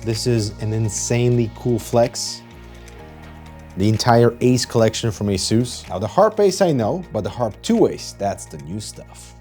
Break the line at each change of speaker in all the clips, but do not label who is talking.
This is an insanely cool flex. The entire Ace collection from ASUS. Now the Harpe Ace I know, but the Harpe II Ace, that's the new stuff.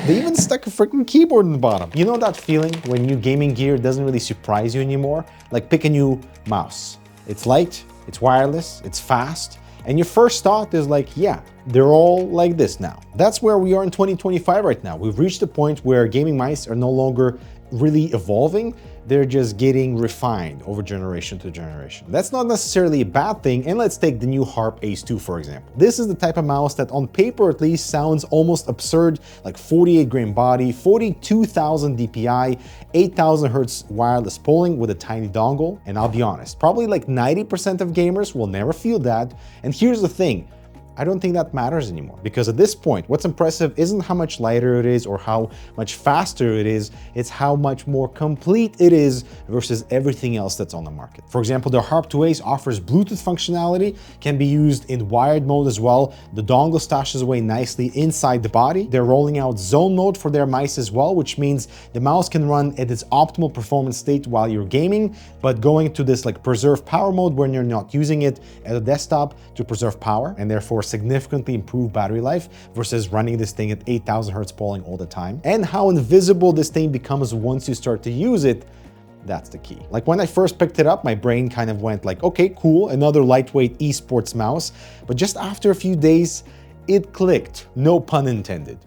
They even stuck a freaking keyboard in the bottom. You know that feeling when new gaming gear doesn't really surprise you anymore? Like pick a new mouse. It's light, it's wireless, it's fast, and your first thought is like, yeah, they're all like this now. That's where we are in 2025 right now. We've reached a point where gaming mice are no longer really evolving, they're just getting refined over generation to generation. That's not necessarily a bad thing, and let's take the new Harpe Ace 2 for example. This is the type of mouse that on paper at least sounds almost absurd, like 48 grain body, 42,000 DPI, 8,000 hertz wireless polling with a tiny dongle, and I'll be honest, probably like 90% of gamers will never feel that, and here's the thing, I don't think that matters anymore, because at this point, what's impressive isn't how much lighter it is or how much faster it is, it's how much more complete it is versus everything else that's on the market. For example, the Harpe II Ace offers Bluetooth functionality, can be used in wired mode as well. The dongle stashes away nicely inside the body. They're rolling out zone mode for their mice as well, which means the mouse can run at its optimal performance state while you're gaming, but going to this like preserve power mode when you're not using it at a desktop to preserve power, and therefore significantly improve battery life versus running this thing at 8,000 hertz polling all the time. And how invisible this thing becomes once you start to use it, that's the key. Like when I first picked it up, my brain kind of went like, okay, cool, another lightweight esports mouse. But just after a few days, it clicked, no pun intended.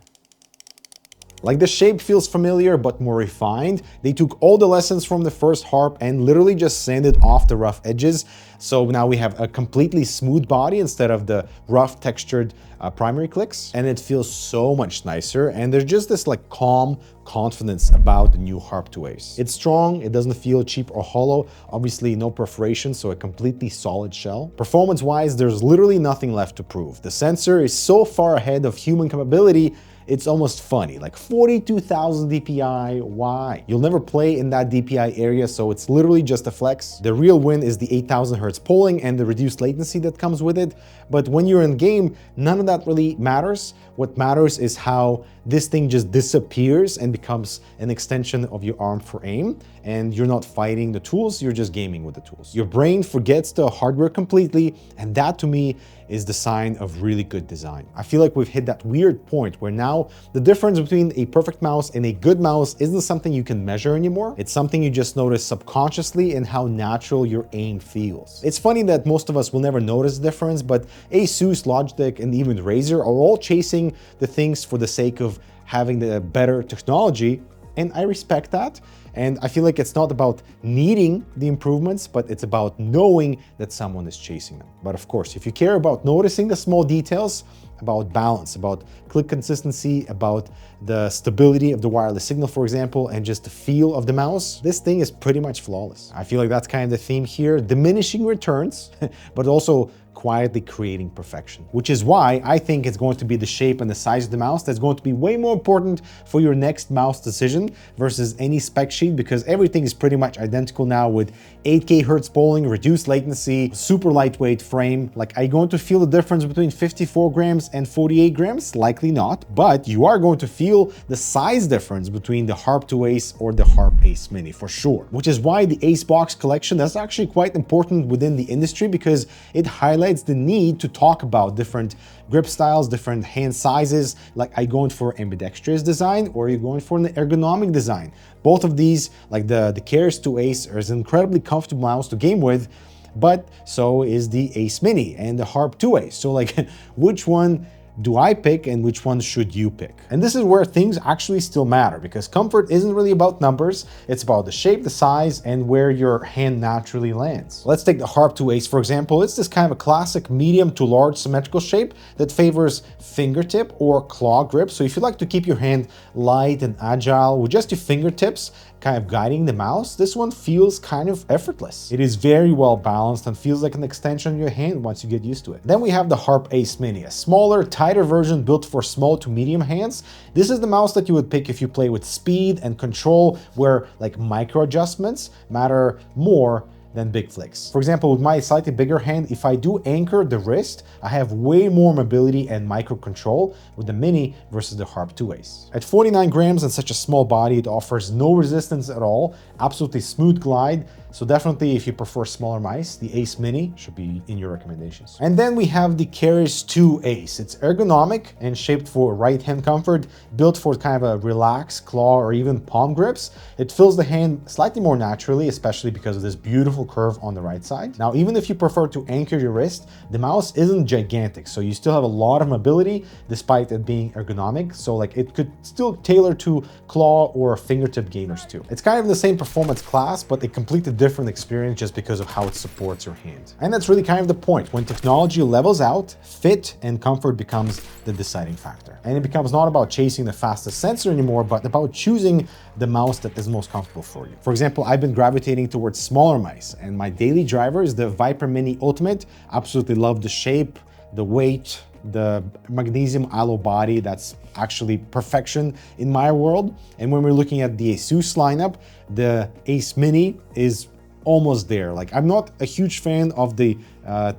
Like the shape feels familiar, but more refined. They took all the lessons from the first Harpe and literally just sanded off the rough edges. So now we have a completely smooth body instead of the rough textured primary clicks. And it feels so much nicer. And there's just this like calm confidence about the new Harpe II Ace. It's strong, it doesn't feel cheap or hollow. Obviously no perforation, so a completely solid shell. Performance-wise, there's literally nothing left to prove. The sensor is so far ahead of human capability, it's almost funny, like 42,000 DPI, why? You'll never play in that DPI area, so it's literally just a flex. The real win is the 8,000 hertz polling and the reduced latency that comes with it. But when you're in game, none of that really matters. What matters is how this thing just disappears and becomes an extension of your arm for aim, and you're not fighting the tools, you're just gaming with the tools. Your brain forgets the hardware completely, and that to me is the sign of really good design. I feel like we've hit that weird point where now the difference between a perfect mouse and a good mouse isn't something you can measure anymore. It's something you just notice subconsciously in how natural your aim feels. It's funny that most of us will never notice the difference, but ASUS, Logitech, and even Razer are all chasing the things for the sake of having the better technology, and I respect that. And I feel like it's not about needing the improvements, but it's about knowing that someone is chasing them. But of course, if you care about noticing the small details, about balance, about click consistency, about the stability of the wireless signal, for example, and just the feel of the mouse, this thing is pretty much flawless. I feel like that's kind of the theme here, diminishing returns, but also quietly creating perfection, which is why I think it's going to be the shape and the size of the mouse that's going to be way more important for your next mouse decision versus any spec sheet, because everything is pretty much identical now with 8K hertz polling, reduced latency, super lightweight frame. Like, are you going to feel the difference between 54 grams and 48 grams? Likely not, but you are going to feel the size difference between the Harpe II Ace or the Harpe Ace Mini for sure, which is why the Ace box collection is actually quite important within the industry, because it highlights the need to talk about different grip styles, different hand sizes. Like, are you going for ambidextrous design or are you going for an ergonomic design? Both of these, like the Keris II Ace, is an incredibly comfortable mouse to game with, but so is the Ace Mini and the Harpe II Ace. So like, which one do I pick and which one should you pick? And this is where things actually still matter, because comfort isn't really about numbers, it's about the shape, the size, and where your hand naturally lands. Let's take the Harpe II Ace for example. It's this kind of a classic medium to large symmetrical shape that favors fingertip or claw grip. So if you like to keep your hand light and agile with just your fingertips kind of guiding the mouse, this one feels kind of effortless. It is very well balanced and feels like an extension of your hand once you get used to it. Then we have the Harpe Ace Mini, a smaller, tighter version built for small to medium hands. This is the mouse that you would pick if you play with speed and control, where like micro adjustments matter more than big flicks. For example, with my slightly bigger hand, if I do anchor the wrist, I have way more mobility and micro control with the Mini versus the Harpe II Ace. At 49 grams and such a small body, it offers no resistance at all, absolutely smooth glide. So definitely, if you prefer smaller mice, the Ace Mini should be in your recommendations. And then we have the Keris II Ace. It's ergonomic and shaped for right-hand comfort, built for kind of a relaxed claw or even palm grips. It fills the hand slightly more naturally, especially because of this beautiful curve on the right side. Now, even if you prefer to anchor your wrist, the mouse isn't gigantic, so you still have a lot of mobility despite it being ergonomic. So like it could still tailor to claw or fingertip gamers too. It's kind of the same performance class, but a completely different experience just because of how it supports your hand. And that's really kind of the point. When technology levels out, fit and comfort becomes the deciding factor. And it becomes not about chasing the fastest sensor anymore, but about choosing the mouse that is most comfortable for you. For example, I've been gravitating towards smaller mice, and my daily driver is the Viper Mini Ultimate. Absolutely love the shape, the weight, the magnesium alloy body. That's actually perfection in my world. And when we're looking at the ASUS lineup, the Ace Mini is almost there. Like, I'm not a huge fan of the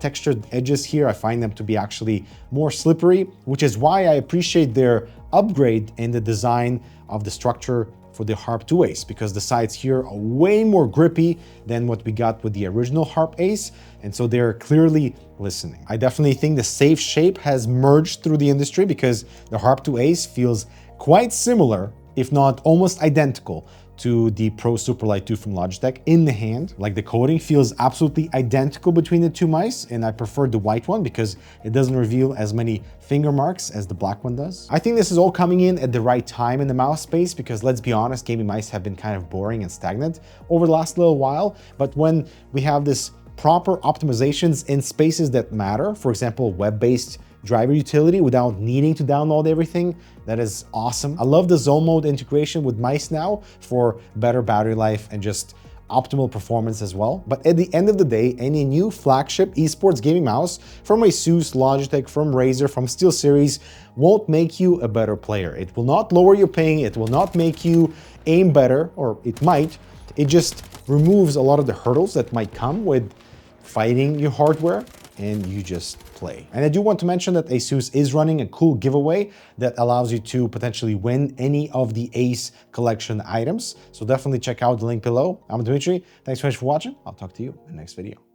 textured edges here. I find them to be actually more slippery, which is why I appreciate their upgrade in the design of the structure for the Harpe II Ace, because the sides here are way more grippy than what we got with the original Harpe Ace, and so they're clearly listening. I definitely think the safe shape has merged through the industry, because the Harpe II Ace feels quite similar, if not almost identical, to the Pro Superlight 2 from Logitech in the hand. Like, the coating feels absolutely identical between the two mice, and I prefer the white one because it doesn't reveal as many finger marks as the black one does. I think this is all coming in at the right time in the mouse space, because let's be honest, gaming mice have been kind of boring and stagnant over the last little while. But when we have this proper optimizations in spaces that matter, for example, web-based driver utility without needing to download everything, that is awesome. I love the zone mode integration with mice now for better battery life and just optimal performance as well. But at the end of the day, any new flagship esports gaming mouse from ASUS, Logitech, from Razer, from SteelSeries won't make you a better player. It will not lower your ping, it will not make you aim better, or it might. It just removes a lot of the hurdles that might come with fighting your hardware, and you just play. And I do want to mention that ASUS is running a cool giveaway that allows you to potentially win any of the Ace collection items. So definitely check out the link below. I'm Dmitry. Thanks so much for watching. I'll talk to you in the next video.